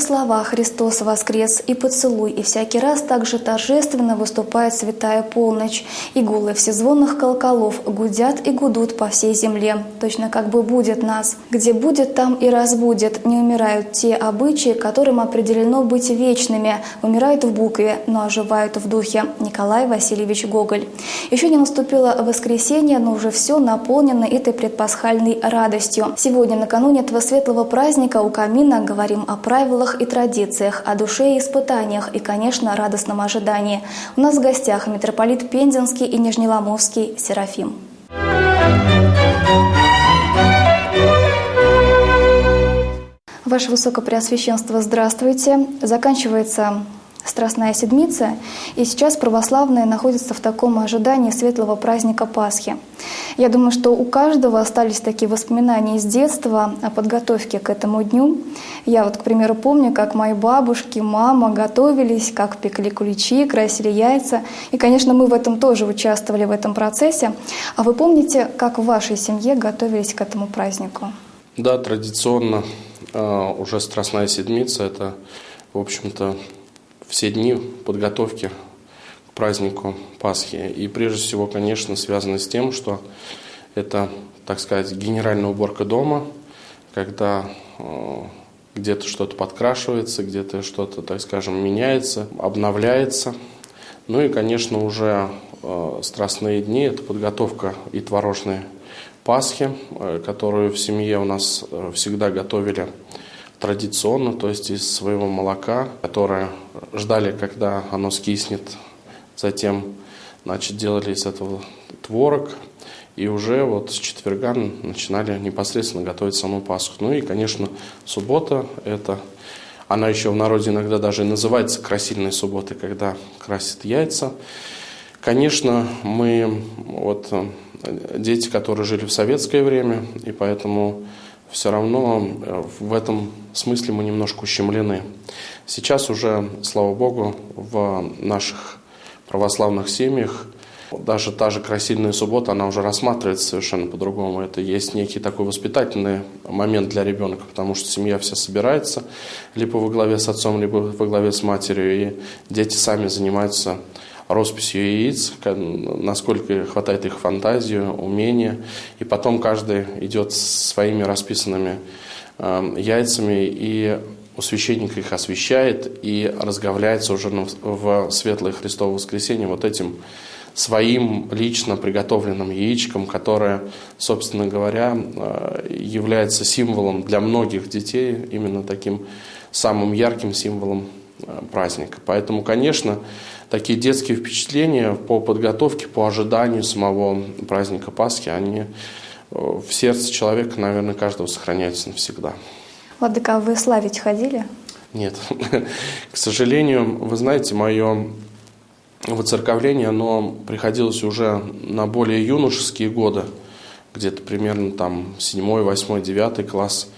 слова «Христос воскрес» и «Поцелуй», и всякий раз также торжественно выступает святая полночь. И гулы всезвонных колоколов гудят и гудут по всей земле. Точно как бы будет нас. Где будет, там и разбудит. Не умирают те обычаи, которым определено быть вечными. Умирают в букве, но оживают в духе. Николай Васильевич Гоголь. Еще не наступило воскресенье, но уже все наполнено этой предпасхальной радостью. Сегодня, накануне этого светлого праздника, у камина говорим о правилах и традициях, о душе и испытаниях и, конечно, радостном ожидании. У нас в гостях митрополит Пензенский и Нижнеломовский Серафим. Ваше Высокопреосвященство, здравствуйте. Заканчивается Страстная Седмица, и сейчас православные находятся в таком ожидании светлого праздника Пасхи. Я думаю, что у каждого остались такие воспоминания из детства о подготовке к этому дню. Я вот, к примеру, помню, как мои бабушки, мама готовились, как пекли куличи, красили яйца. И, конечно, мы в этом тоже участвовали, в этом процессе. А вы помните, как в вашей семье готовились к этому празднику? Да, традиционно уже Страстная Седмица – это, в общем-то, все дни подготовки к празднику Пасхи. И прежде всего, конечно, связано с тем, что это, так сказать, генеральная уборка дома, когда где-то что-то подкрашивается, где-то что-то, так скажем, меняется, обновляется. Ну и, конечно, уже страстные дни – это подготовка и творожной Пасхи, которую в семье у нас всегда готовили традиционно, то есть из своего молока, которое ждали, когда оно скиснет, затем, делали из этого творог, и уже вот с четверга начинали непосредственно готовить саму Пасху. Ну и, конечно, суббота, она еще в народе иногда даже и называется красильной субботой, когда красят яйца. Конечно, мы дети, которые жили в советское время, и поэтому все равно в этом смысле мы немножко ущемлены. Сейчас уже, слава Богу, в наших православных семьях даже та же красильная суббота, она уже рассматривается совершенно по-другому. Это есть некий такой воспитательный момент для ребенка, потому что семья вся собирается, либо во главе с отцом, либо во главе с матерью, и дети сами занимаются росписью яиц, насколько хватает их фантазию, умения. И потом каждый идет своими расписанными яйцами, и у священника их освящает и разговляется уже в светлое Христово воскресенье вот этим своим лично приготовленным яичком, которое, собственно говоря, является символом для многих детей, именно таким самым ярким символом праздника. Поэтому, конечно, такие детские впечатления по подготовке, по ожиданию самого праздника Пасхи, они в сердце человека, наверное, каждого сохраняются навсегда. Владыка, вы славить ходили? Нет. К сожалению, вы знаете, мое воцерковление, оно приходилось уже на более юношеские годы, где-то примерно 7, 8, 9 класс.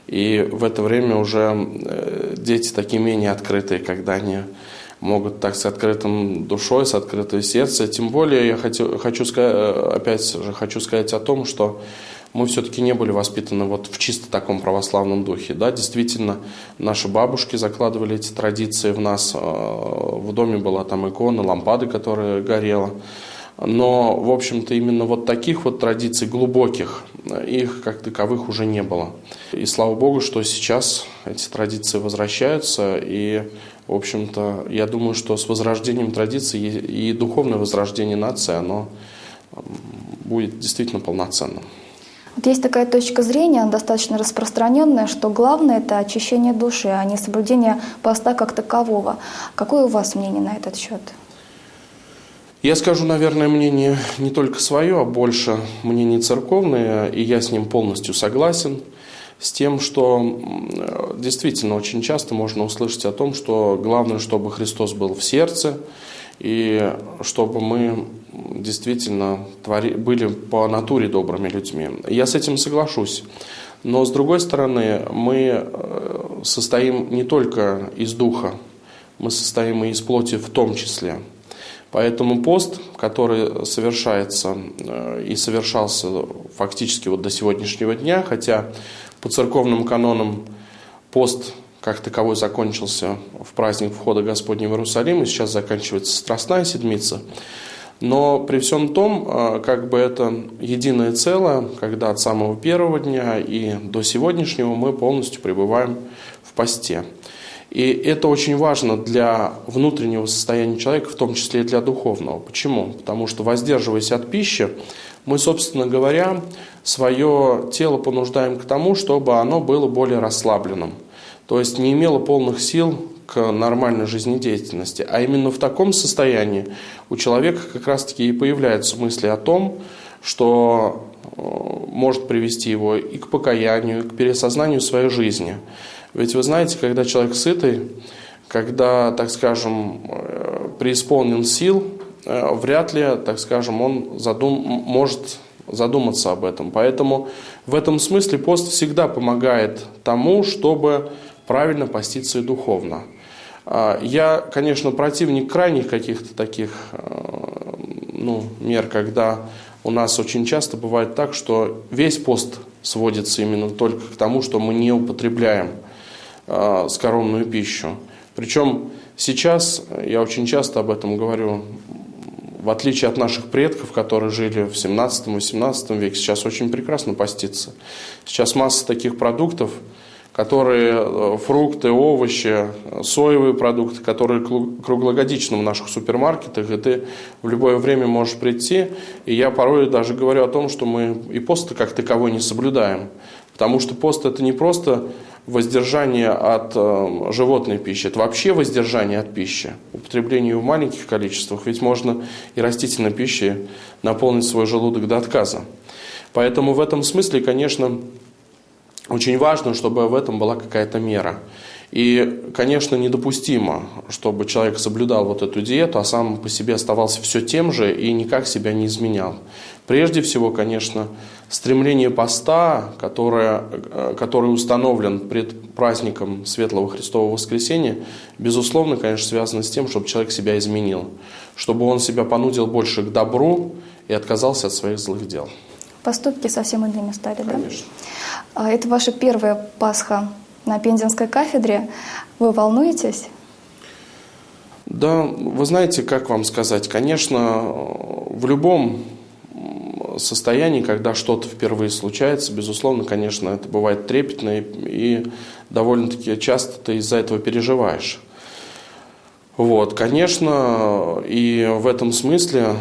И в это время уже дети такие менее открытые, когда они могут так с открытым душой, с открытым сердцем. Тем более я хочу сказать о том, что мы все-таки не были воспитаны в чисто таком православном духе. Да, действительно, наши бабушки закладывали эти традиции в нас. В доме была икона, лампада, которая горела. Но, в общем-то, именно таких традиций глубоких, их как таковых уже не было. И слава Богу, что сейчас эти традиции возвращаются. И, в общем-то, я думаю, что с возрождением традиций и духовное возрождение нации, оно будет действительно полноценным. Есть такая точка зрения, достаточно распространенная, что главное – это очищение души, а не соблюдение поста как такового. Какое у вас мнение на этот счет? Я скажу, наверное, мнение не только свое, а больше мнение церковное, и я с ним полностью согласен, с тем, что действительно очень часто можно услышать о том, что главное, чтобы Христос был в сердце, и чтобы мы действительно были по натуре добрыми людьми. Я с этим соглашусь. Но, с другой стороны, мы состоим не только из духа, мы состоим и из плоти в том числе. Поэтому пост, который совершается и совершался фактически до сегодняшнего дня, хотя по церковным канонам пост, как таковой закончился в праздник входа Господня в Иерусалим, и сейчас заканчивается Страстная Седмица. Но при всем том, как бы это единое целое, когда от самого первого дня и до сегодняшнего мы полностью пребываем в посте. И это очень важно для внутреннего состояния человека, в том числе и для духовного. Почему? Потому что, воздерживаясь от пищи, мы, собственно говоря, свое тело понуждаем к тому, чтобы оно было более расслабленным. То есть не имело полных сил к нормальной жизнедеятельности. А именно в таком состоянии у человека как раз-таки и появляются мысли о том, что может привести его и к покаянию, и к переосознанию своей жизни. Ведь вы знаете, когда человек сытый, когда, так скажем, преисполнен сил, вряд ли, так скажем, он может задуматься об этом. Поэтому в этом смысле пост всегда помогает тому, чтобы правильно поститься и духовно. Я, конечно, противник крайних каких-то таких мер, когда у нас очень часто бывает так, что весь пост сводится именно только к тому, что мы не употребляем скоромную пищу. Причем сейчас, я очень часто об этом говорю, в отличие от наших предков, которые жили в 17-18 веке, сейчас очень прекрасно поститься. Сейчас масса таких продуктов, которые фрукты, овощи, соевые продукты, которые круглогодично в наших супермаркетах, и ты в любое время можешь прийти. И я порой даже говорю о том, что мы и пост как таковой не соблюдаем. Потому что пост – это не просто воздержание от животной пищи, это вообще воздержание от пищи. Употребление в маленьких количествах, ведь можно и растительной пищей наполнить свой желудок до отказа. Поэтому в этом смысле, конечно, очень важно, чтобы в этом была какая-то мера. И, конечно, недопустимо, чтобы человек соблюдал вот эту диету, а сам по себе оставался все тем же и никак себя не изменял. Прежде всего, конечно, стремление поста, который установлен пред праздником Светлого Христового Воскресения, безусловно, конечно, связано с тем, чтобы человек себя изменил, чтобы он себя понудил больше к добру и отказался от своих злых дел. Поступки совсем иными стали, да? Конечно. Это ваша первая Пасха на Пензенской кафедре. Вы волнуетесь? Да, вы знаете, как вам сказать, конечно, в любом состоянии, когда что-то впервые случается, безусловно, конечно, это бывает трепетно, и довольно-таки часто ты из-за этого переживаешь. Вот, конечно, и в этом смысле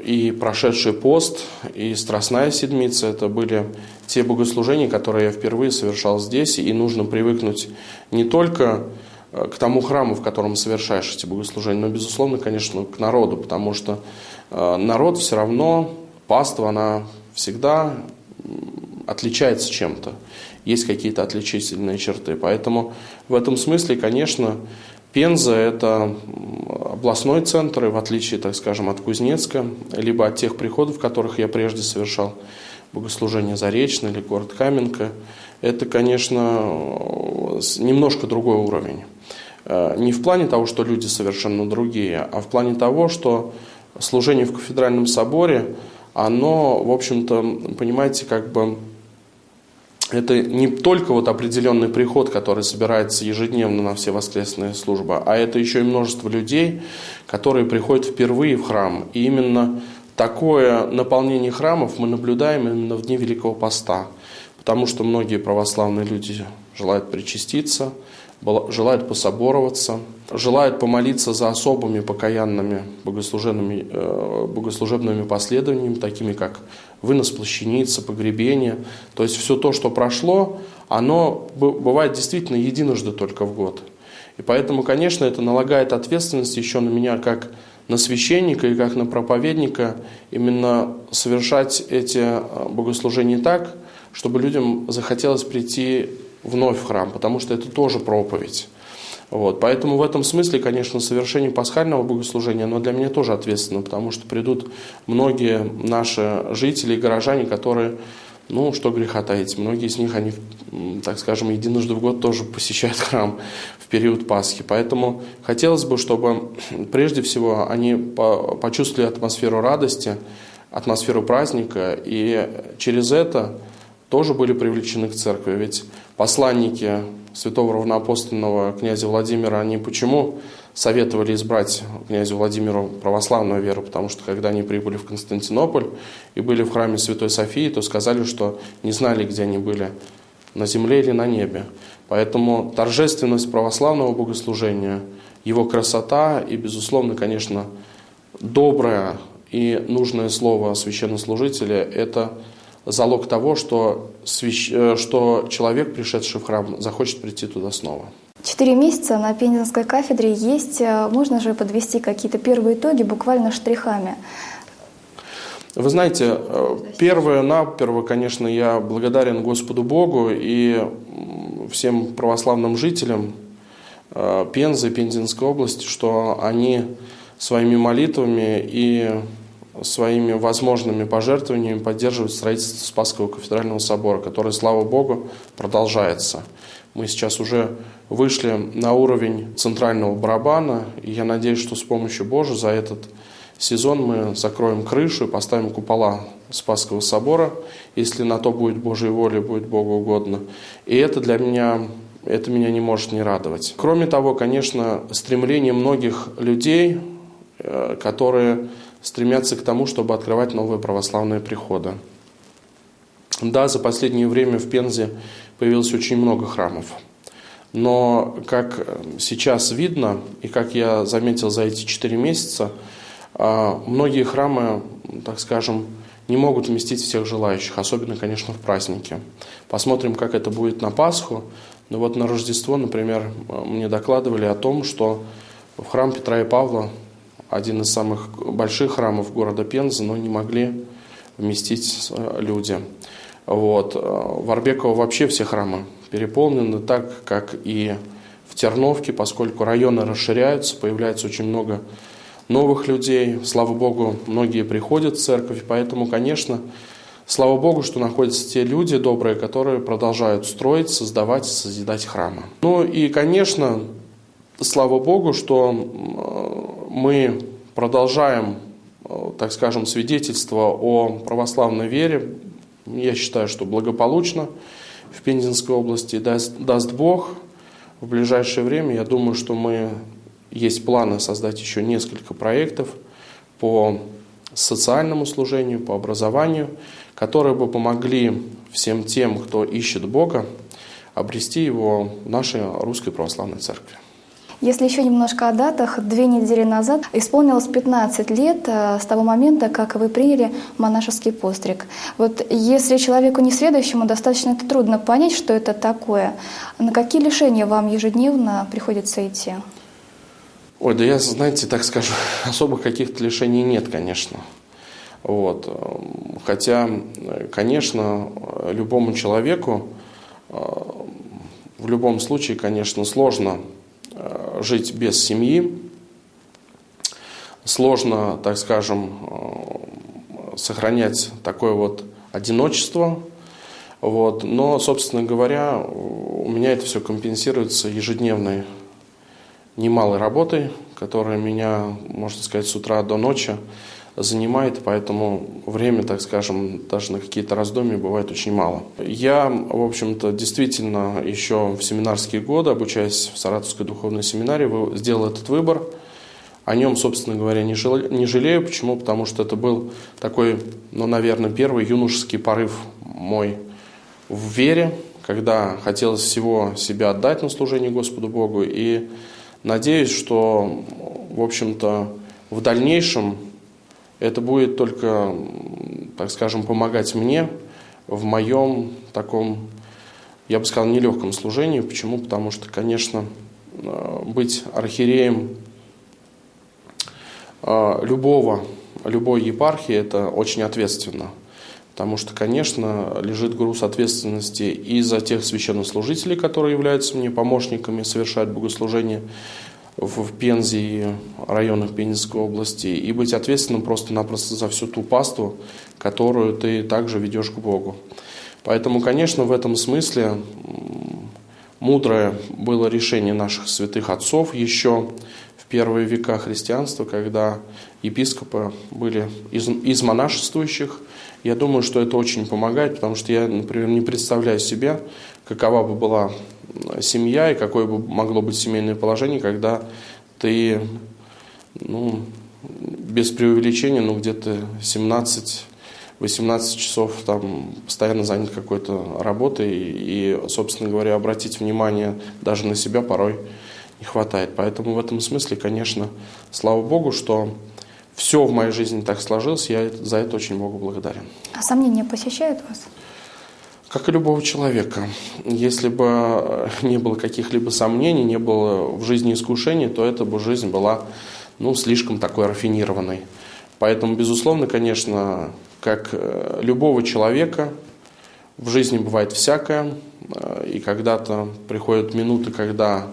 и прошедший пост, и Страстная Седмица – это были те богослужения, которые я впервые совершал здесь, и нужно привыкнуть не только к тому храму, в котором совершаешь эти богослужения, но, безусловно, конечно, к народу, потому что народ все равно, паства, она всегда отличается чем-то, есть какие-то отличительные черты, поэтому в этом смысле, конечно, Пенза – это областной центр, и в отличие, так скажем, от Кузнецка, либо от тех приходов, в которых я прежде совершал богослужение Заречное или город Каменка, это, конечно, немножко другой уровень. Не в плане того, что люди совершенно другие, а в плане того, что служение в кафедральном соборе, оно, в общем-то, понимаете, как бы это не только вот определенный приход, который собирается ежедневно на все воскресные службы, а это еще и множество людей, которые приходят впервые в храм. И именно такое наполнение храмов мы наблюдаем именно в дни Великого Поста, потому что многие православные люди желают причаститься, желают пособороваться, желают помолиться за особыми покаянными богослужебными последованиями, такими как вынос плащаницы, погребение. То есть все то, что прошло, оно бывает действительно единожды только в год. И поэтому, конечно, это налагает ответственность еще на меня как на священника и как на проповедника именно совершать эти богослужения так, чтобы людям захотелось прийти вновь в храм, потому что это тоже проповедь. Вот. Поэтому в этом смысле, конечно, совершение пасхального богослужения, оно для меня тоже ответственно, потому что придут многие наши жители и горожане, которые, что греха таить, многие из них, они, так скажем, единожды в год тоже посещают храм в период Пасхи. Поэтому хотелось бы, чтобы прежде всего они почувствовали атмосферу радости, атмосферу праздника, и через это тоже были привлечены к церкви. Ведь посланники святого равноапостольного князя Владимира, они почему советовали избрать князю Владимиру православную веру? Потому что когда они прибыли в Константинополь и были в храме Святой Софии, то сказали, что не знали, где они были, на земле или на небе. Поэтому торжественность православного богослужения, его красота и, безусловно, конечно, доброе и нужное слово священнослужителя – это залог того, что человек, пришедший в храм, захочет прийти туда снова. 4 месяца на Пензенской кафедре есть. Можно же подвести какие-то первые итоги буквально штрихами? Вы знаете, первое-наперво, конечно, я благодарен Господу Богу и всем православным жителям Пензы, Пензенской области, что они своими молитвами и своими возможными пожертвованиями поддерживают строительство Спасского кафедрального собора, который, слава Богу, продолжается. Мы сейчас уже вышли на уровень центрального барабана, и я надеюсь, что с помощью Божией за этот сезон мы закроем крышу и поставим купола Спасского собора, если на то будет Божья воля, будет Богу угодно. И это меня не может не радовать. Кроме того, конечно, стремление многих людей, которые стремятся к тому, чтобы открывать новые православные приходы. Да, за последнее время в Пензе появилось очень много храмов. Но, как сейчас видно, и как я заметил за эти 4 месяца, многие храмы, так скажем, не могут вместить всех желающих, особенно, конечно, в праздники. Посмотрим, как это будет на Пасху. Но вот на Рождество, например, мне докладывали о том, что в храм Петра и Павла, один из самых больших храмов города Пензы, но не могли вместить люди. В Орбеково вообще все храмы переполнены, так как и в Терновке, поскольку районы расширяются, появляется очень много новых людей. Слава Богу, многие приходят в церковь, поэтому, конечно, слава Богу, что находятся те люди добрые, которые продолжают строить, создавать, созидать храмы. Ну и, конечно, слава Богу, что мы продолжаем, так скажем, свидетельство о православной вере. Я считаю, что благополучно в Пензенской области. Даст Бог, в ближайшее время, я думаю, что есть планы создать еще несколько проектов по социальному служению, по образованию, которые бы помогли всем тем, кто ищет Бога, обрести его в нашей Русской Православной Церкви. Если еще немножко о датах, 2 недели назад исполнилось 15 лет с того момента, как вы приняли монашеский постриг. Вот если человеку несведущему достаточно это трудно понять, что это такое, на какие лишения вам ежедневно приходится идти? Ой, да я, знаете, так скажу, особых каких-то лишений нет, конечно. Хотя, конечно, любому человеку в любом случае, конечно, сложно жить без семьи, сложно, так скажем, сохранять такое одиночество. Но, собственно говоря, у меня это все компенсируется ежедневной немалой работой, которая меня, можно сказать, с утра до ночи занимает, поэтому время, так скажем, даже на какие-то раздумья бывает очень мало. Я, в общем-то, действительно еще в семинарские годы, обучаясь в Саратовской духовной семинарии, сделал этот выбор. О нем, собственно говоря, не жалею. Почему? Потому что это был такой, наверное, первый юношеский порыв мой в вере, когда хотелось всего себя отдать на служение Господу Богу. И надеюсь, что, в общем-то, в дальнейшем это будет только, так скажем, помогать мне в моем таком, я бы сказал, нелегком служении. Почему? Потому что, конечно, быть архиереем любой епархии – это очень ответственно. Потому что, конечно, лежит груз ответственности и за тех священнослужителей, которые являются мне помощниками, совершают богослужение в Пензе и районах Пензенской области, и быть ответственным просто-напросто за всю ту паству, которую ты также ведешь к Богу. Поэтому, конечно, в этом смысле мудрое было решение наших святых отцов еще в первые века христианства, когда епископы были из монашествующих. Я думаю, что это очень помогает, потому что я, например, не представляю себе, какова бы была семья и какое бы могло быть семейное положение, когда ты, без преувеличения, где-то 17-18 часов там постоянно занят какой-то работой, и, собственно говоря, обратить внимание даже на себя порой не хватает. Поэтому в этом смысле, конечно, слава Богу, что все в моей жизни так сложилось, я за это очень Богу благодарен. А сомнения посещают вас? Как и любого человека. Если бы не было каких-либо сомнений, не было в жизни искушений, то эта бы жизнь была, слишком такой рафинированной. Поэтому, безусловно, конечно, как любого человека, в жизни бывает всякое, и когда-то приходят минуты, когда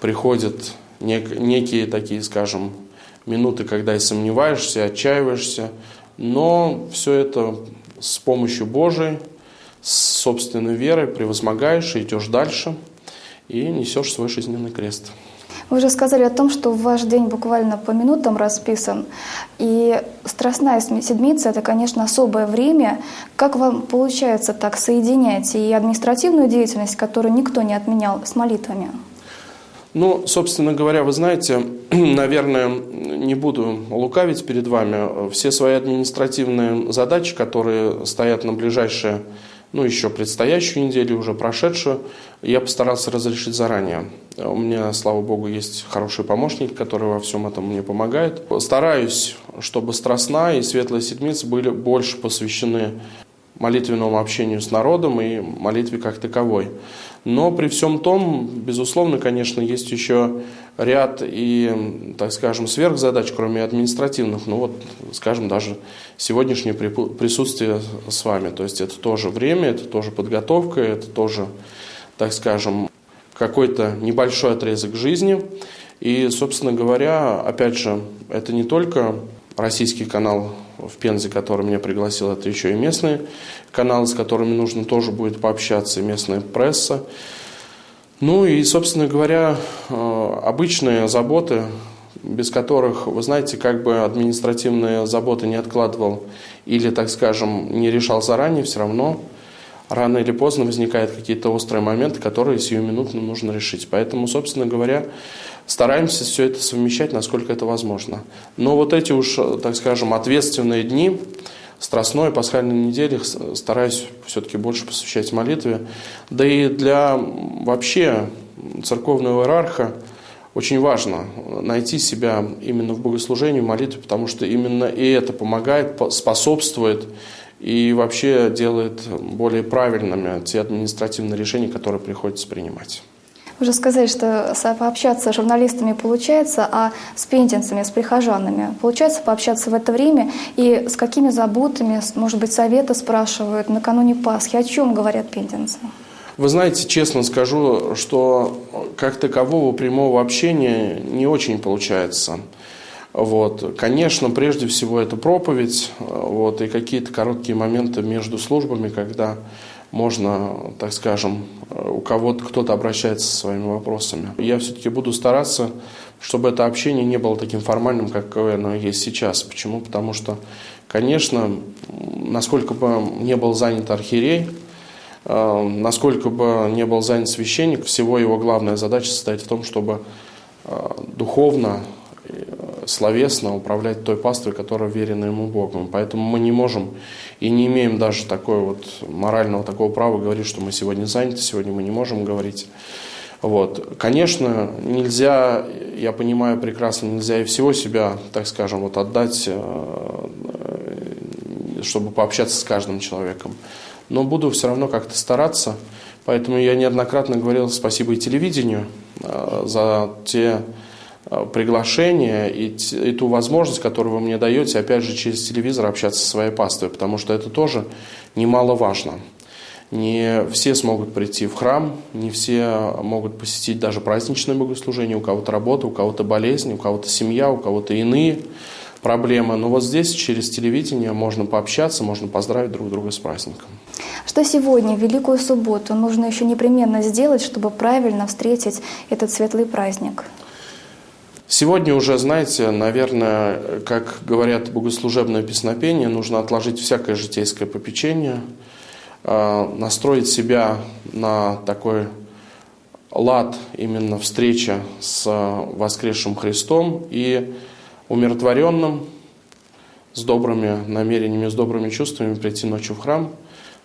приходят некие такие, скажем, минуты, когда и сомневаешься, отчаиваешься, но все это с помощью Божией, с собственной верой превозмогаешь и идешь дальше, и несешь свой жизненный крест. Вы уже сказали о том, что ваш день буквально по минутам расписан, и Страстная Седмица – это, конечно, особое время. Как вам получается так соединять и административную деятельность, которую никто не отменял, с молитвами? Собственно говоря, вы знаете, наверное, не буду лукавить перед вами, все свои административные задачи, которые стоят на ближайшие, еще предстоящую неделю, уже прошедшую, я постарался разрешить заранее. У меня, слава Богу, есть хороший помощник, который во всем этом мне помогает. Стараюсь, чтобы Страстная и Светлая Седмица были больше посвящены молитвенному общению с народом и молитве как таковой. Но при всем том, безусловно, конечно, есть еще ряд и, так скажем, сверхзадач, кроме административных. Скажем, даже сегодняшнее присутствие с вами. То есть это тоже время, это тоже подготовка, это тоже, так скажем, какой-то небольшой отрезок жизни. И, собственно говоря, опять же, это не только российский канал в Пензе, который меня пригласил, это еще и местные каналы, с которыми нужно тоже будет пообщаться, и местная пресса. И, собственно говоря, обычные заботы, без которых, вы знаете, как бы административные заботы не откладывал или, так скажем, не решал заранее, все равно рано или поздно возникают какие-то острые моменты, которые сиюминутно нужно решить. Поэтому, собственно говоря, стараемся все это совмещать, насколько это возможно. Но эти уж, так скажем, ответственные дни, Страстной, Пасхальной недели, стараюсь все-таки больше посвящать молитве. Да и для вообще церковного иерарха очень важно найти себя именно в богослужении, в молитве, потому что именно и это помогает, способствует и вообще делает более правильными те административные решения, которые приходится принимать. Вы же сказали, что пообщаться с журналистами получается, а с пензенцами, с прихожанами получается пообщаться в это время? И с какими заботами, может быть, советы спрашивают накануне Пасхи? О чем говорят пензенцы? Вы знаете, честно скажу, что как такового прямого общения не очень получается. Конечно, прежде всего это проповедь, и какие-то короткие моменты между службами, когда можно, так скажем, у кого-то кто-то обращается со своими вопросами. Я все-таки буду стараться, чтобы это общение не было таким формальным, какое оно есть сейчас. Почему? Потому что, конечно, насколько бы не был занят архиерей, насколько бы не был занят священник, всего его главная задача состоит в том, чтобы духовно, словесно управлять той паствой, которая верена ему Богом. Поэтому мы не можем и не имеем даже такого морального такого права говорить, что мы сегодня заняты, сегодня мы не можем говорить. Конечно, нельзя, я понимаю прекрасно, нельзя и всего себя, так скажем, отдать, чтобы пообщаться с каждым человеком. Но буду все равно как-то стараться. Поэтому я неоднократно говорил спасибо и телевидению за те приглашение и ту возможность, которую вы мне даете, опять же, через телевизор общаться со своей паствой, потому что это тоже немаловажно. Не все смогут прийти в храм, не все могут посетить даже праздничное богослужение, у кого-то работа, у кого-то болезнь, у кого-то семья, у кого-то иные проблемы. Но здесь через телевидение можно пообщаться, можно поздравить друг друга с праздником. Что сегодня, в Великую Субботу, нужно еще непременно сделать, чтобы правильно встретить этот светлый праздник? Сегодня уже, знаете, наверное, как говорят богослужебное песнопение, нужно отложить всякое житейское попечение, настроить себя на такой лад именно встречи с воскресшим Христом и умиротворенным, с добрыми намерениями, с добрыми чувствами прийти ночью в храм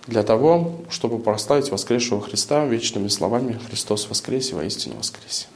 для того, чтобы прославить воскресшего Христа вечными словами «Христос воскресе, воистину воскресе».